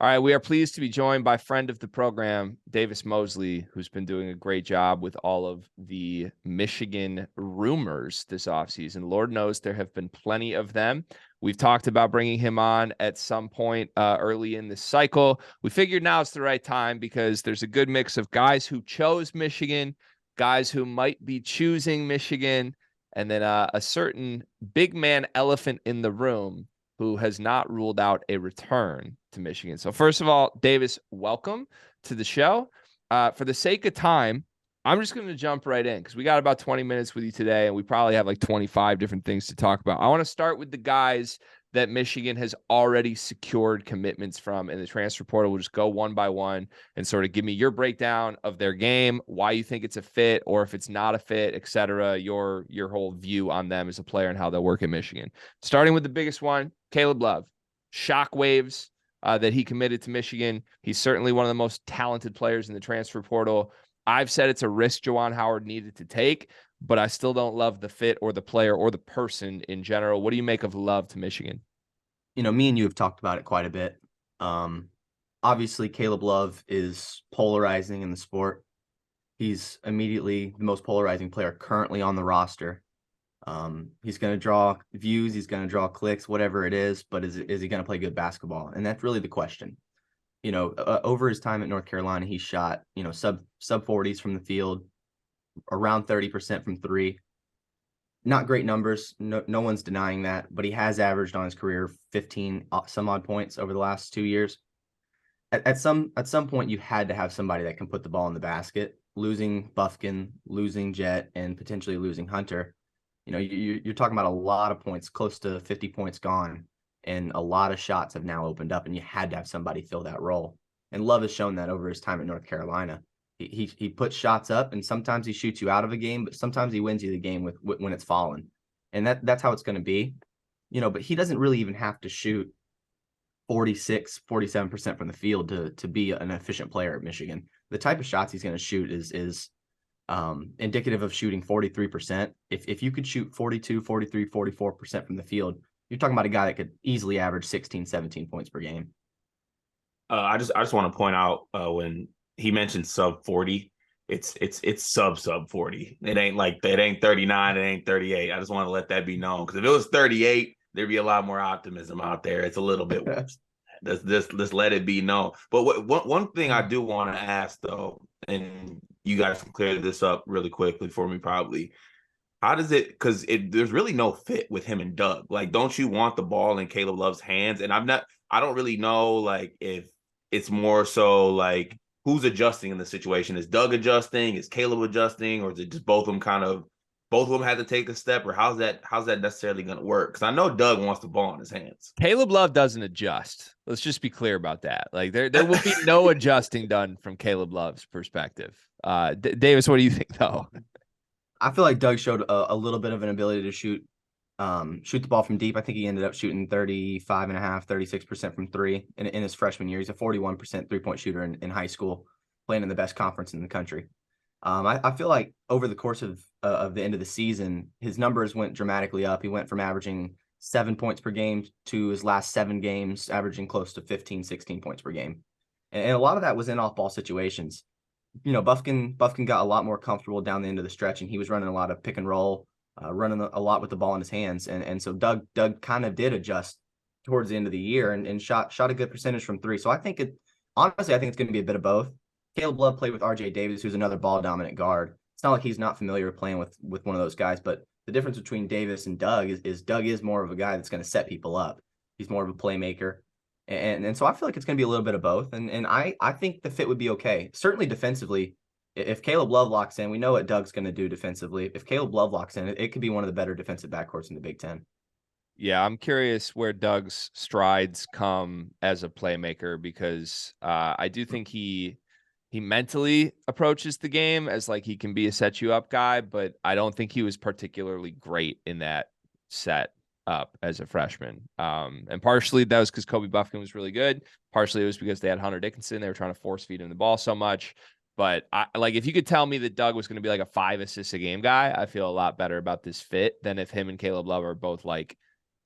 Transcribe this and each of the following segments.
All right, we are pleased to be joined by friend of the program, Davis Moseley, who's been doing a great job with all of the Michigan rumors this offseason. Lord knows there have been plenty of them. We've talked about bringing him on at some point early in this cycle. We figured now it's the right time because there's a good mix of guys who chose Michigan, guys who might be choosing Michigan, and then a certain big man elephant in the room who has not ruled out a return to Michigan. So first of all, Davis, welcome to the show. For the sake of time, I'm just going to jump right in because we got about 20 minutes with you today, and we probably have like 25 different things to talk about. I want to start with the guys that Michigan has already secured commitments from in the transfer portal. We'll just go one by one and sort of give me your breakdown of their game, why you think it's a fit, or if it's not a fit, et cetera, your whole view on them as a player and how they'll work in Michigan. Starting with the biggest one, Caleb Love. Shockwaves that he committed to Michigan. He's certainly one of the most talented players in the transfer portal. I've said it's a risk Juwan Howard needed to take, but I still don't love the fit or the player or the person in general. What do you make of Love to Michigan? Me and you have talked about it quite a bit. Obviously, Caleb Love is polarizing in the sport. He's immediately the most polarizing player currently on the roster. He's going to draw views. He's going to draw clicks, whatever it is. But is he going to play good basketball? And that's really the question. Over his time at North Carolina, he shot, sub 40s from the field, around 30% from three. Not great numbers. No one's denying that, but he has averaged on his career 15 some odd points over the last 2 years. At some point, you had to have somebody that can put the ball in the basket. Losing Bufkin, losing Jet, and potentially losing Hunter, you're talking about a lot of points, close to 50 points gone, and a lot of shots have now opened up, and you had to have somebody fill that role. And Love has shown that over his time at North Carolina. He puts shots up, and sometimes he shoots you out of a game, but sometimes he wins you the game with when it's fallen, and that's how it's going to be. But he doesn't really even have to shoot 47% from the field to be an efficient player at Michigan. The type of shots he's going to shoot is indicative of shooting 43%. If you could shoot 42, 43, 44% from the field, you're talking about a guy that could easily average 16, 17 points per game. I just want to point out when he mentioned sub 40, it's sub 40. It ain't 39, it ain't 38. I just want to let that be known, because if it was 38, there'd be a lot more optimism out there. It's a little bit worse. Let's let it be known. But one thing I do want to ask though, and you guys can clear this up really quickly for me probably. How does it, because there's really no fit with him and Doug. Like, don't you want the ball in Caleb Love's hands? And I don't really know, like, if it's more so like who's adjusting in the situation. Is Doug adjusting? Is Caleb adjusting? Or is it just both of them had to take a step? Or how's that necessarily going to work? Because I know Doug wants the ball in his hands. Caleb Love doesn't adjust. Let's just be clear about that. Like, there will be no adjusting done from Caleb Love's perspective. Davis, what do you think though? I feel like Doug showed a little bit of an ability to shoot the ball from deep. I think he ended up shooting 35.5%, 36% from three in his freshman year. He's a 41% three-point shooter in high school, playing in the best conference in the country. I feel like over the course of the end of the season, his numbers went dramatically up. He went from averaging 7 points per game to his last 7 games, averaging close to 15, 16 points per game. And a lot of that was in off-ball situations. Bufkin got a lot more comfortable down the end of the stretch, and he was running a lot of pick and roll, running a lot with the ball in his hands. And so Doug kind of did adjust towards the end of the year and shot a good percentage from three. So I think it's going to be a bit of both. Caleb Love played with RJ Davis, who's another ball dominant guard. It's not like he's not familiar with playing with one of those guys, but the difference between Davis and Doug is Doug is more of a guy that's going to set people up. He's more of a playmaker. And so I feel like it's going to be a little bit of both. And I think the fit would be okay. Certainly defensively, if Caleb Love locks in, we know what Doug's going to do defensively. If Caleb Love locks in, it could be one of the better defensive backcourts in the Big Ten. Yeah, I'm curious where Doug's strides come as a playmaker, because I do think he mentally approaches the game as like he can be a set you up guy, but I don't think he was particularly great in that set up as a freshman. And partially that was because Kobe Bufkin was really good. Partially it was because they had Hunter Dickinson. They were trying to force feed him the ball so much. But if you could tell me that Doug was going to be like a 5 assists a game guy, I feel a lot better about this fit than if him and Caleb Love are both like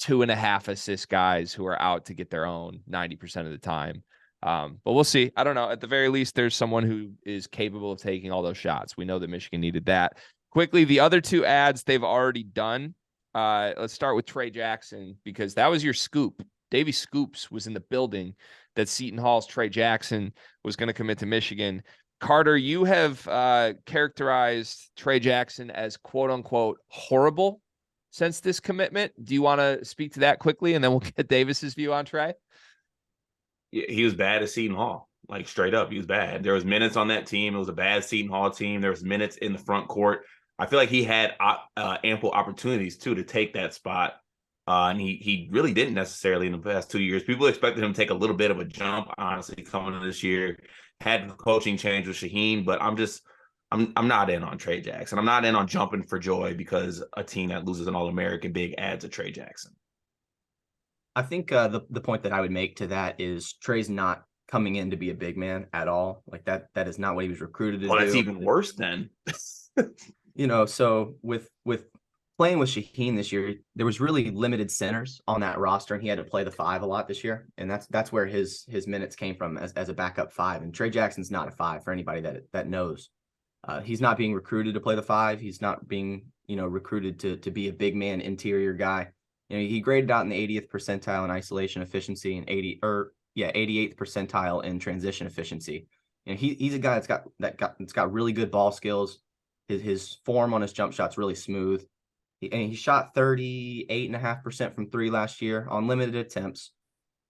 2.5 assist guys who are out to get their own 90% of the time. But we'll see. I don't know. At the very least, there's someone who is capable of taking all those shots. We know that Michigan needed that. Quickly, the other two ads they've already done. Let's start with Trey Jackson, because that was your scoop. Davey Scoops was in the building that Seton Hall's Trey Jackson was going to commit to Michigan. Carter, you have characterized Trey Jackson as quote unquote horrible since this commitment. Do you want to speak to that quickly, and then we'll get Davis's view on Trey? He was bad at Seton Hall, like straight up. He was bad. There was minutes on that team. It was a bad Seton Hall team. There was minutes in the front court. I feel like he had ample opportunities too to take that spot, and he really didn't necessarily in the past 2 years. People expected him to take a little bit of a jump, honestly, coming into this year. Had the coaching change with Shaheen, but I'm not in on Trey Jackson. I'm not in on jumping for joy because a team that loses an All-American big adds a Trey Jackson. I think the point that I would make to that is Trey's not coming in to be a big man at all. Like that is not what he was recruited to do. Well, that's even worse then. So with playing with Shaheen this year, there was really limited centers on that roster, and he had to play the 5 a lot this year. And that's where his minutes came from as a backup 5. And Trey Jackson's not a 5 for anybody that knows. He's not being recruited to play the 5. He's not being, recruited to be a big man interior guy. He graded out in the 80th percentile in isolation efficiency and 88th percentile in transition efficiency. He's a guy that's got really good ball skills. His form on his jump shot's really smooth. He shot 38.5% from 3 last year on limited attempts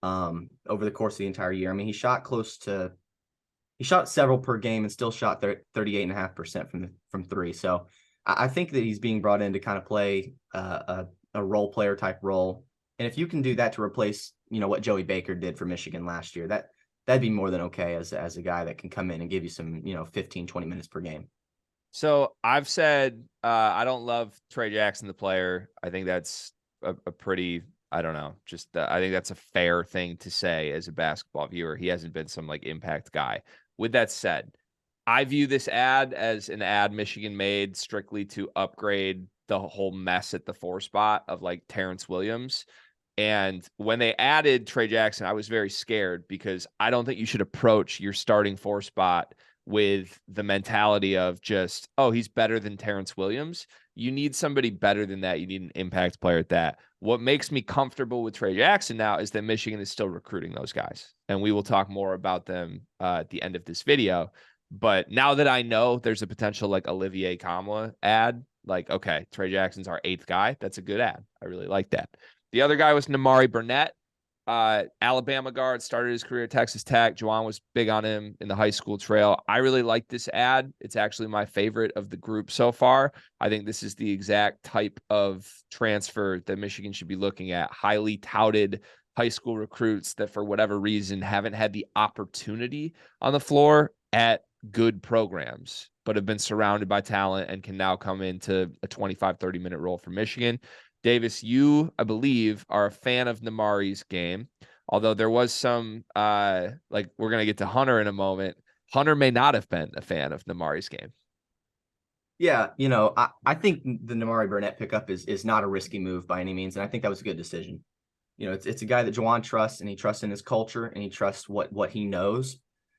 over the course of the entire year. I mean, he shot several per game and still shot 38.5% from 3. So I think that he's being brought in to kind of play a role player type role. And if you can do that to replace, what Joey Baker did for Michigan last year, that'd be more than okay as a guy that can come in and give you some, 15, 20 minutes per game. So I've said I don't love Trey Jackson, the player. I think that's a pretty, I don't know, just I think that's a fair thing to say as a basketball viewer. He hasn't been some like impact guy. With that said, I view this ad as an ad Michigan made strictly to upgrade the whole mess at the 4 spot of like Terrence Williams. And when they added Trey Jackson, I was very scared because I don't think you should approach your starting 4 spot with the mentality of just, oh, he's better than Terrence Williams. You need somebody better than that. You need an impact player at that. What makes me comfortable with Trey Jackson now is that Michigan is still recruiting those guys. And we will talk more about them at the end of this video. But now that I know there's a potential like Olivier Nkamhoua ad, like, okay, Trey Jackson's our 8th guy. That's a good ad. I really like that. The other guy was Namari Burnett. Alabama guard, started his career at Texas Tech. Juwan was big on him in the high school trail. I really like this ad. It's actually my favorite of the group so far. I think this is the exact type of transfer that Michigan should be looking at. Highly touted high school recruits that for whatever reason haven't had the opportunity on the floor at good programs, but have been surrounded by talent and can now come into a 25, 30-minute role for Michigan. Davis, you, I believe, are a fan of Namari's game, although there was some, like we're going to get to Hunter in a moment. Hunter may not have been a fan of Namari's game. Yeah, I think the Namari Burnett pickup is not a risky move by any means, and I think that was a good decision. It's a guy that Juwan trusts, and he trusts in his culture, and he trusts what he knows.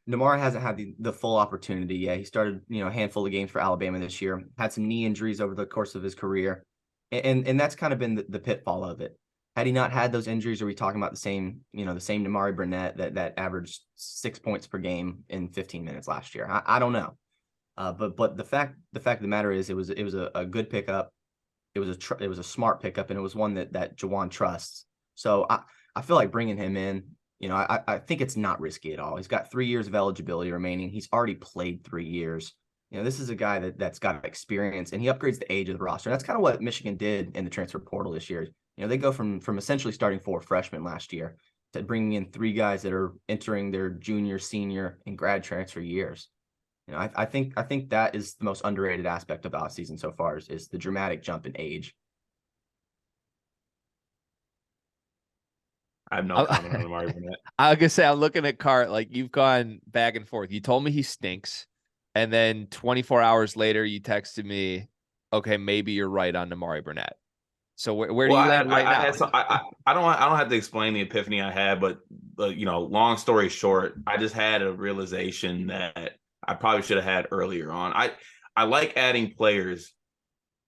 Namari hasn't had the full opportunity yet. He started, a handful of games for Alabama this year, had some knee injuries over the course of his career. And that's kind of been the pitfall of it. Had he not had those injuries, are we talking about the same Namari Burnett that averaged 6 points per game in 15 minutes last year? I don't know. But the fact of the matter is it was a good pickup. It was a smart pickup, and it was one that Juwan trusts. So I feel like bringing him in, I think it's not risky at all. He's got 3 years of eligibility remaining. He's already played 3 years. This is a guy that's got experience, and he upgrades the age of the roster. And that's kind of what Michigan did in the transfer portal this year. They go from essentially starting 4 freshmen last year to bringing in 3 guys that are entering their junior, senior, and grad transfer years. I think that is the most underrated aspect of the offseason so far is the dramatic jump in age. I have no comment on Amari Burnett. I was going to say, I'm looking at Cart, like you've gone back and forth. You told me he stinks. And then 24 hours later, you texted me, okay, maybe you're right on Namari Burnett. So where do you land right now? I don't have to explain the epiphany I had, but long story short, I just had a realization that I probably should have had earlier on. I like adding players.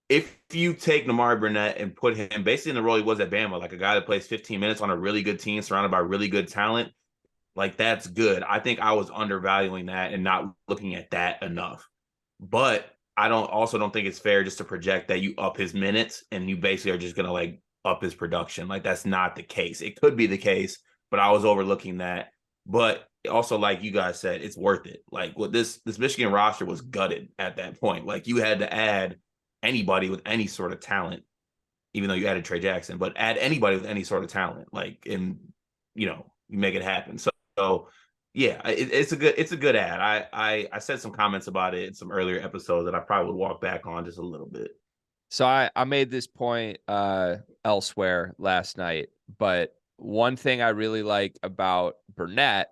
If you take Nimari Burnett and put him basically in the role he was at Bama, like a guy that plays 15 minutes on a really good team surrounded by really good talent, like that's good. I think I was undervaluing that and not looking at that enough. But I don't think it's fair just to project that you up his minutes and you basically are just gonna like up his production. Like that's not the case. It could be the case, but I was overlooking that. But also, like you guys said, it's worth it. Like what this Michigan roster was gutted at that point. Like you had to add anybody with any sort of talent, even though you added Trey Jackson, but add anybody with any sort of talent, like, and you make it happen. So yeah, it's a good ad. I said some comments about it in some earlier episodes that I probably would walk back on just a little bit. So I made this point elsewhere last night, but one thing I really like about Burnett,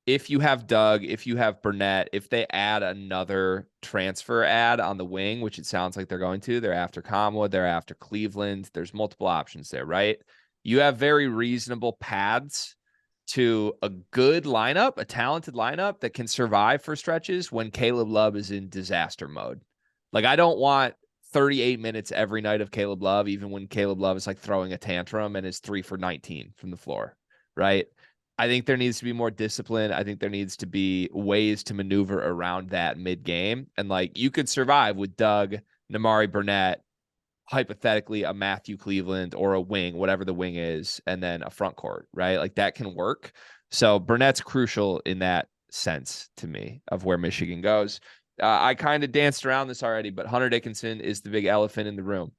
if you have Doug, if you have Burnett, if they add another transfer ad on the wing, which it sounds like they're going to, they're after Nkamhoua, they're after Cleveland. There's multiple options there, right? You have very reasonable paths to a good lineup, a talented lineup that can survive for stretches when Caleb Love is in disaster mode. Like, I don't want 38 minutes every night of Caleb Love, even when Caleb Love is like throwing a tantrum and is 3 for 19 from the floor, right? I think there needs to be more discipline. I think there needs to be ways to maneuver around that mid-game. And like, you could survive with Doug, Nimari Burnett, hypothetically a Matthew Cleveland or a wing, whatever the wing is, and then a front court, right? Like that can work. So Burnett's crucial in that sense to me of where Michigan goes. I kind of danced around this already, but Hunter Dickinson is the big elephant in the room.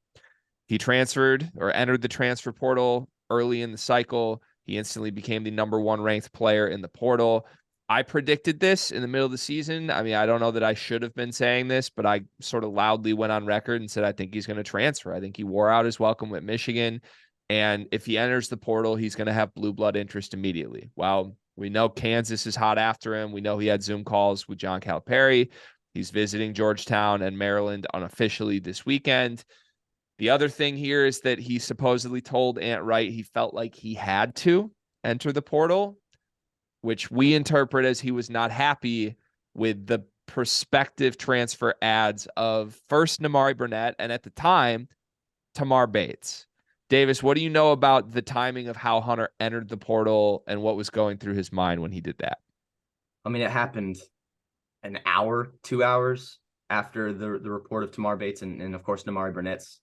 He transferred or entered the transfer portal early in the cycle. He instantly became the #1 ranked player in the portal. I predicted this in the middle of the season. I mean, I don't know that I should have been saying this, but I sort of loudly went on record and said I think he's going to transfer. I think he wore out his welcome with Michigan. And if he enters the portal, he's going to have blue blood interest immediately. Well, we know Kansas is hot after him. We know he had Zoom calls with John Calipari. He's visiting Georgetown and Maryland unofficially this weekend. The other thing here is that he supposedly told Ant Wright he felt like he had to enter the portal, which we interpret as he was not happy with the prospective transfer ads of first Nimari Burnett and at the time, Tamar Bates. Davis, what do you know about the timing of how Hunter entered the portal and what was going through his mind when he did that? I mean, it happened an hour, 2 hours after the report of Tamar Bates and of course, Nimari Burnett's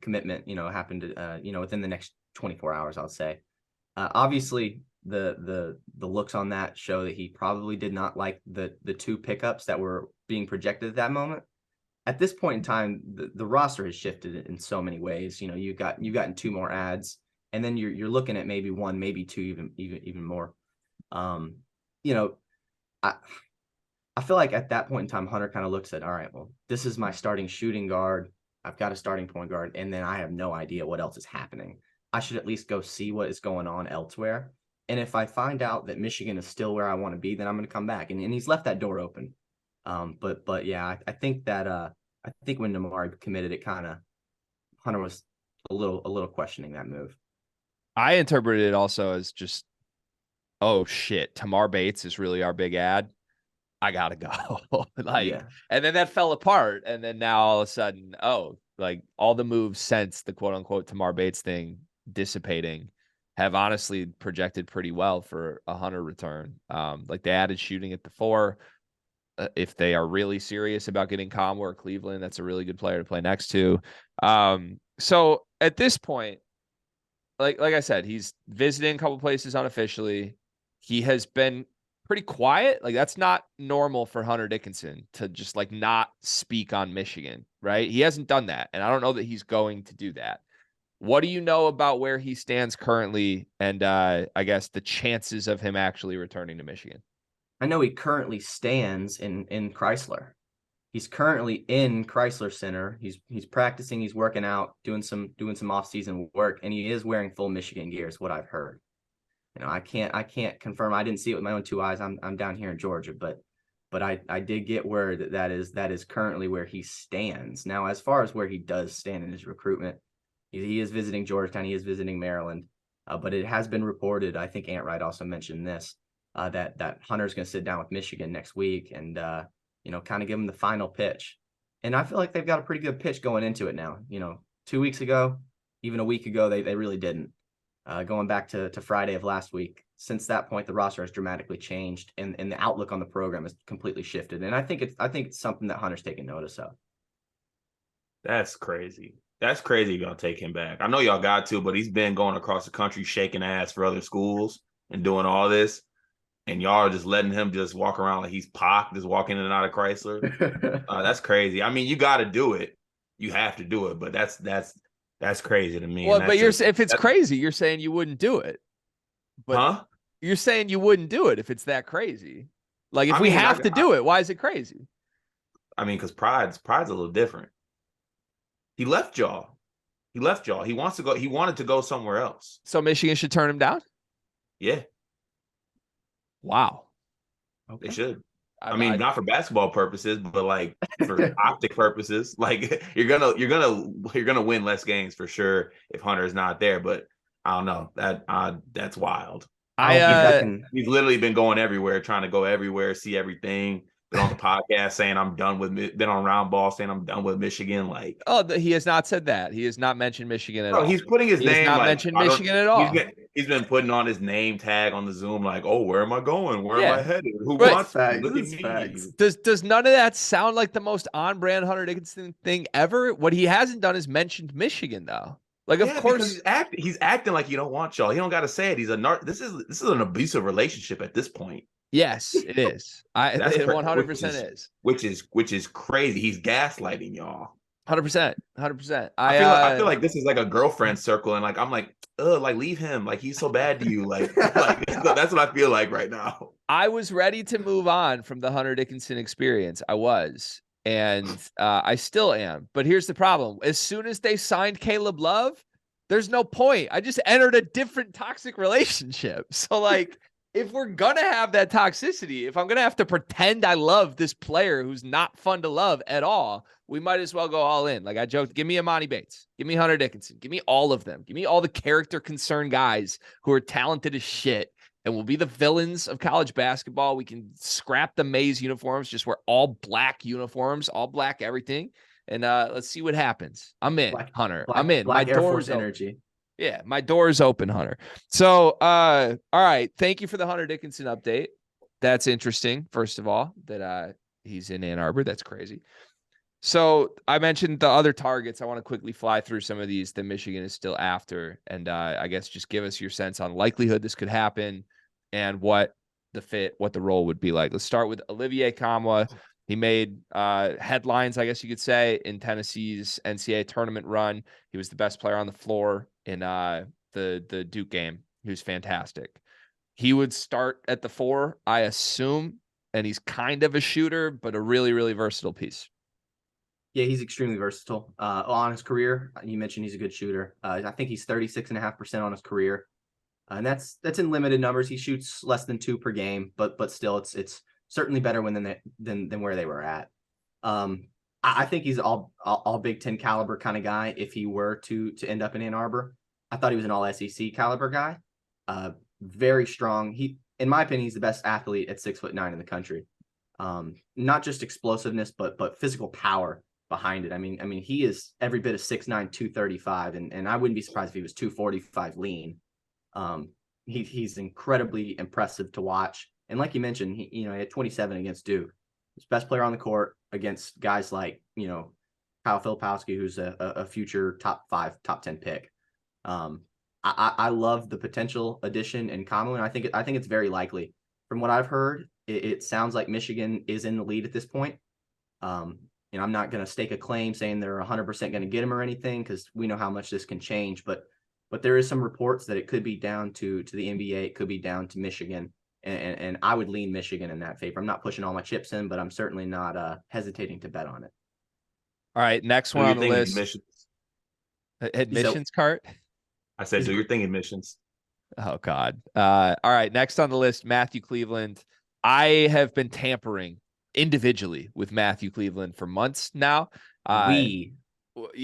commitment, happened, within the next 24 hours, I'll say. Obviously, the looks on that show that he probably did not like the two pickups that were being projected at that moment. At this point in time, the roster has shifted in so many ways. You've gotten 2 more ads, and then you're looking at maybe 1, maybe 2, even more. I feel like at that point in time, Hunter kind of looks at, all right, well, this is my starting shooting guard. I've got a starting point guard, and then I have no idea what else is happening. I should at least go see what is going on elsewhere. And if I find out that Michigan is still where I want to be, then I'm going to come back. And he's left that door open. But yeah, I think that I think when Nimari committed, it kind of Hunter was a little questioning that move. I interpreted it also as just, oh shit, Tamar Bates is really our big ad. I gotta go. And then that fell apart. And then now all of a sudden, like all the moves since the quote unquote Tamar Bates thing dissipating have honestly projected pretty well for a Hunter return. Like they added shooting at the 4. If they are really serious about getting Nkamhoua or Cleveland, that's a really good player to play next to. So at this point, like I said, he's visiting a couple places unofficially. He has been pretty quiet. Like that's not normal for Hunter Dickinson to just like not speak on Michigan, right? He hasn't done that. And I don't know that he's going to do that. What do you know about where he stands currently and I guess the chances of him actually returning to Michigan? I know he currently stands in Chrysler. He's currently in Chrysler Center. He's practicing, he's working out, doing some off-season work, and he is wearing full Michigan gear, is what I've heard. I can't confirm. I didn't see it with my own 2 eyes. I'm down here in Georgia, but I did get word that is currently where he stands. Now, as far as where he does stand in his recruitment, He is visiting Georgetown. He is visiting Maryland. But it has been reported, I think Ant Wright also mentioned this, that Hunter's going to sit down with Michigan next week and, kind of give him the final pitch. And I feel like they've got a pretty good pitch going into it now. 2 weeks ago, even a week ago, they really didn't. Going back to Friday of last week, since that point, the roster has dramatically changed and the outlook on the program has completely shifted. And I think it's something that Hunter's taking notice of. That's crazy. That's crazy you're going to take him back. I know y'all got to, but he's been going across the country shaking ass for other schools and doing all this. And y'all are just letting him just walk around like he's Pac, just walking in and out of Chrysler. That's crazy. I mean, you got to do it. You have to do it, but that's crazy to me. Well, but if it's crazy, you're saying you wouldn't do it. But you're saying you wouldn't do it if it's that crazy. Like if we have to do it, why is it crazy? I mean, because pride's a little different. He left y'all. He wants to go. He wanted to go somewhere else. So Michigan should turn him down? Yeah. Wow. Okay. They should. I mean, not for basketball purposes, but like for optic purposes. Like you're gonna win less games for sure if Hunter is not there. But I don't know. That's wild. He's literally been going everywhere, trying to go everywhere, see everything. Been on the podcast saying I'm done with. Been on Round Ball saying I'm done with Michigan. Like, he has not said that. He has not mentioned Michigan at all. He's putting his name. He has not mentioned Michigan at all. He's been putting on his name tag on the Zoom, like, oh, where am I going? Where am I headed? Who wants that? Does none of that sound like the most on-brand Hunter Dickinson thing ever? What he hasn't done is mentioned Michigan, though. Like, of course, he's acting like you don't want y'all. He don't got to say it. He's this is an abusive relationship at this point. Yes, it is. It 100% is. Which is crazy. He's gaslighting y'all. 100%. 100%. I feel like this is like a girlfriend circle, and like I'm like, like leave him. Like he's so bad to you. Like that's what I feel like right now. I was ready to move on from the Hunter Dickinson experience. I was, and I still am. But here's the problem: as soon as they signed Caleb Love, there's no point. I just entered a different toxic relationship. So like. If we're going to have that toxicity, if I'm going to have to pretend I love this player who's not fun to love at all, we might as well go all in. Like I joked, give me Imani Bates, give me Hunter Dickinson, give me all of them. Give me all the character concerned guys who are talented as shit and will be the villains of college basketball. We can scrap the Maze uniforms, just wear all black uniforms, all black everything. And let's see what happens. I'm in, Hunter. I'm in. My door's energy. Yeah, my door is open, Hunter. So, all right. Thank you for the Hunter Dickinson update. That's interesting, first of all, that he's in Ann Arbor. That's crazy. So I mentioned the other targets. I want to quickly fly through some of these that Michigan is still after. And I guess just give us your sense on likelihood this could happen and what the role would be like. Let's start with Olivier Nkamhoua. He made headlines, I guess you could say, in Tennessee's NCAA tournament run. He was the best player on the floor in the Duke game. He was fantastic. He would start at the 4, I assume, and he's kind of a shooter, but a really, really versatile piece. Yeah, he's extremely versatile. On his career, you mentioned he's a good shooter. I think he's 36.5% on his career. And that's in limited numbers. He shoots less than 2 per game, but still it's certainly better than where they were at. I think he's all Big Ten caliber kind of guy. If he were to end up in Ann Arbor, I thought he was an all SEC caliber guy. Very strong. In my opinion, he's the best athlete at 6'9" in the country. Not just explosiveness, but physical power behind it. I mean, he is every bit of 6'9", 235, and I wouldn't be surprised if he was 245 lean. He's incredibly impressive to watch. And like you mentioned, he had 27 against Duke. He's best player on the court against guys like, Kyle Filipowski, who's a future top 5, top 10 pick. I love the potential addition in Nkamhoua, and I think it's very likely. From what I've heard, it sounds like Michigan is in the lead at this point. I'm not going to stake a claim saying they're 100% going to get him or anything, because we know how much this can change. But there is some reports that it could be down to the NBA. It could be down to Michigan. And I would lean Michigan in that favor. I'm not pushing all my chips in, but I'm certainly not hesitating to bet on it. All right, next one on the list. Admissions cart? I said, do your thing, admissions. Oh, God. All right, next on the list, Matthew Cleveland. I have been tampering individually with Matthew Cleveland for months now.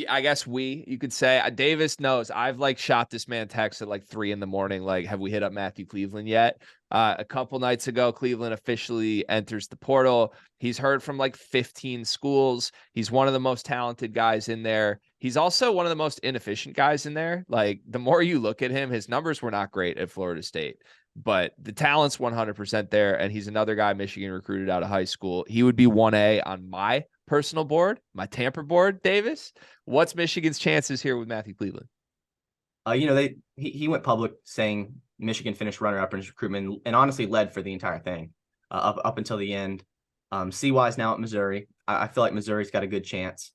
I guess you could say Davis knows I've like shot this man text at like 3 a.m. Like, have we hit up Matthew Cleveland yet? A couple nights ago, Cleveland officially enters the portal. He's heard from like 15 schools. He's one of the most talented guys in there. He's also one of the most inefficient guys in there. Like, the more you look at him, his numbers were not great at Florida State, but the talent's 100% there. And he's another guy Michigan recruited out of high school. He would be 1A on my personal board, my Tampa board. Davis, what's Michigan's chances here with Matthew Cleveland? He went public saying Michigan finished runner-up in his recruitment and honestly led for the entire thing up until the end. CY's now at Missouri. I feel like Missouri's got a good chance.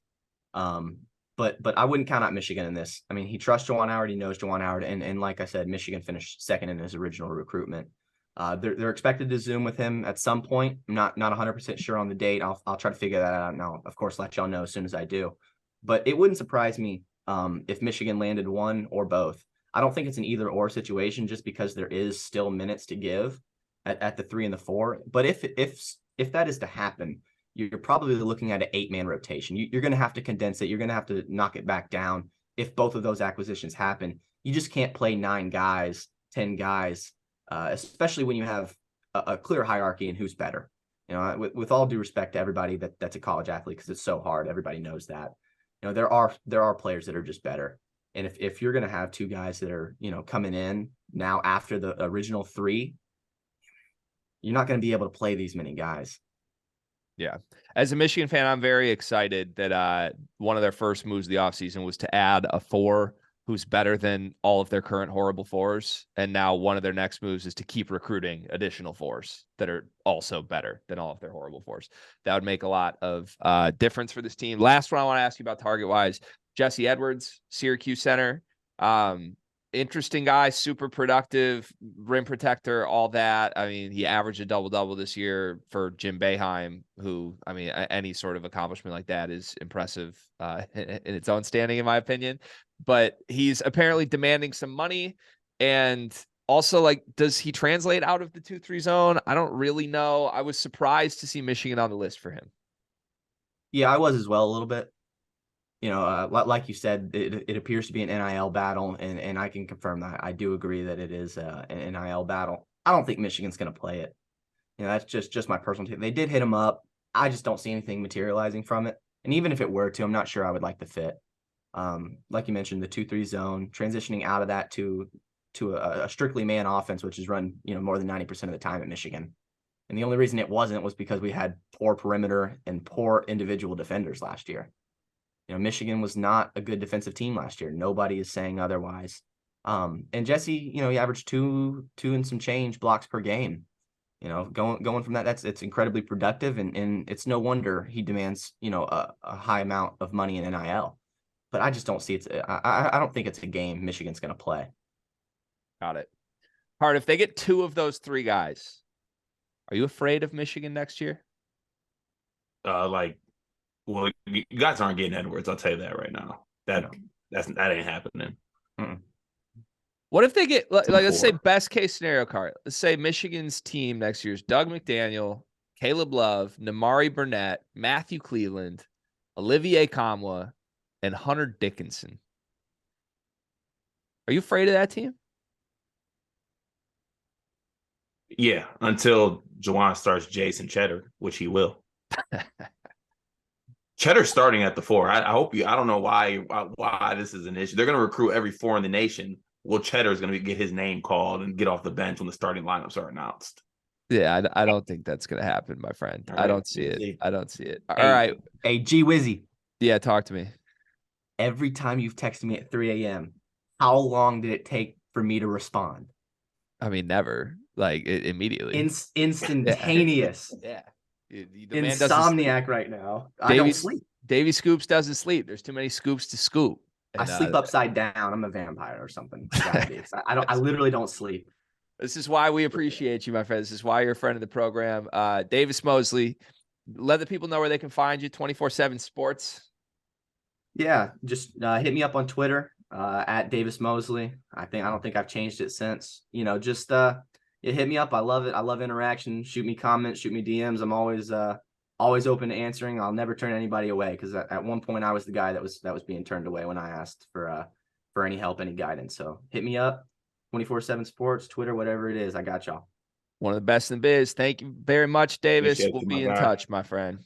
But I wouldn't count out Michigan in this. I mean, he trusts Juwan Howard. He knows Juwan Howard. And like I said, Michigan finished second in his original recruitment. They're expected to Zoom with him at some point. I'm not 100% sure on the date. I'll try to figure that out now. Of course, let y'all know as soon as I do. But it wouldn't surprise me if Michigan landed one or both. I don't think it's an either or situation just because there is still minutes to give at the 3 and the 4. But if that is to happen, you're probably looking at an 8-man rotation. You're going to have to condense it. You're going to have to knock it back down. If both of those acquisitions happen, you just can't play 9 guys, 10 guys, especially when you have a clear hierarchy in who's better. With all due respect to everybody that's a college athlete, because it's so hard. Everybody knows that. There are players that are just better. And if you're going to have 2 guys that are, coming in now after the original 3, you're not going to be able to play these many guys. Yeah. As a Michigan fan, I'm very excited that one of their first moves of the offseason was to add a 4 who's better than all of their current horrible 4s. And now one of their next moves is to keep recruiting additional 4s that are also better than all of their horrible 4s. That would make a lot of difference for this team. Last one I want to ask you about target-wise, Jesse Edwards, Syracuse center. Interesting guy, super productive, rim protector, all that. I mean, he averaged a double-double this year for Jim Boeheim, who, I mean, any sort of accomplishment like that is impressive in its own standing, in my opinion. But he's apparently demanding some money. And also, like, does he translate out of the 2-3 zone? I don't really know. I was surprised to see Michigan on the list for him. Yeah, I was as well a little bit. Like you said, it appears to be an NIL battle, and I can confirm that. I do agree that it is an NIL battle. I don't think Michigan's going to play it. That's just my personal take. They did hit him up. I just don't see anything materializing from it. And even if it were to, I'm not sure I would like the fit. Like you mentioned, the 2-3 zone, transitioning out of that to a strictly man offense, which is run more than 90% of the time at Michigan. And the only reason it wasn't was because we had poor perimeter and poor individual defenders last year. Michigan was not a good defensive team last year. Nobody is saying otherwise. And Jesse, he averaged two and some change blocks per game. Going from that, it's incredibly productive, and it's no wonder he demands, a high amount of money in NIL. But I just don't see I don't think it's a game Michigan's going to play. Got it. Hart, if they get 2 of those 3 guys, are you afraid of Michigan next year? Well, you guys aren't getting Edwards. I'll tell you that right now. That ain't happening. Mm-mm. What if they get let's say best case scenario, Cart? Let's say Michigan's team next year is Doug McDaniel, Caleb Love, Namari Burnett, Matthew Cleveland, Olivier Nkamhoua, and Hunter Dickinson. Are you afraid of that team? Yeah, until Juwan starts Jason Cheddar, which he will. Cheddar's starting at the 4. I hope I don't know why this is an issue. They're going to recruit every 4 in the nation. Well, Cheddar's going to get his name called and get off the bench when the starting lineups are announced. Yeah, I don't think that's going to happen, my friend. Right. I don't see it. All right. Hey, G Wizzy. Yeah, talk to me. Every time you've texted me at 3 a.m., how long did it take for me to respond? I mean, never. Like, immediately. Instantaneous. Yeah. Insomniac right now. I don't sleep. Davey Scoops doesn't sleep. There's too many scoops to scoop. And, I sleep upside down. I'm a vampire or something. I literally don't sleep. This is why we appreciate you, my friend. This is why you're a friend of the program. Davis Moseley, let the people know where they can find you. 24/7 Sports. Yeah, just hit me up on Twitter at Davis Moseley. I don't think I've changed it since. Just hit me up. I love it. I love interaction. Shoot me comments. Shoot me DMs. I'm always always open to answering. I'll never turn anybody away, because at one point I was the guy that was being turned away when I asked for any help, any guidance. So hit me up, 24/7 Sports, Twitter, whatever it is. I got y'all. One of the best in the biz. Thank you very much, Davis. Appreciate We'll you, be my in guy. touch, my friend.